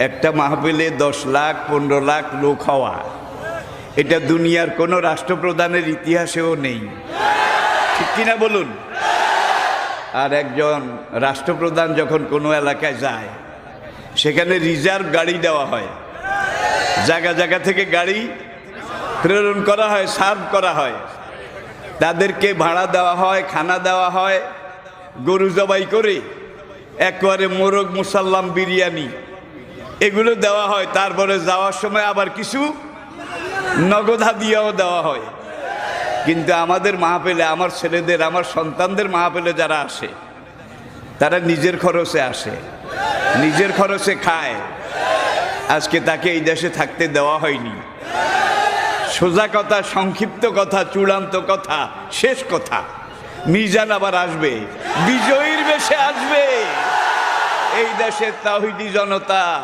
একটা মাহফিলে 10 লাখ 15 লাখ লোক হওয়া, এটা দুনিয়ার কোনো রাষ্ট্রপ্রধানের ইতিহাসেও নেই, ঠিক কিনা বলুন? আর একজন রাষ্ট্রপ্রধান যখন কোনো এলাকায় যায়, সেখানে রিজার্ভ গাড়ি দেওয়া হয়, জায়গা জায়গা থেকে গাড়ি প্রেরণ করা হয়, সার্ভ করা হয়, তাদেরকে ভাড়া দেওয়া হয়, খানা দেওয়া হয়, গরু জবাই করে একবারে মোরগ মুসাল্লাম বিরিয়ানি এগুলো দেওয়া হয়। তারপরে যাওয়ার সময় আবার কিছু নগদ হাদিয়াও দেওয়া হয়। কিন্তু আমাদের মাহফিলে, আমার ছেলেদের, আমার সন্তানদের মাহফিলে যারা আসে, তারা নিজের খরচে আসে, নিজের খরচে খায়। আজকে তাকে এই দেশে থাকতে দেওয়া হয়নি। সোজা কথা, সংক্ষিপ্ত কথা, চূড়ান্ত কথা, শেষ কথা, মিজান আবার আসবে, বিজয়ীর বেশে আসবে। এই দেশের তাওহীদি জনতা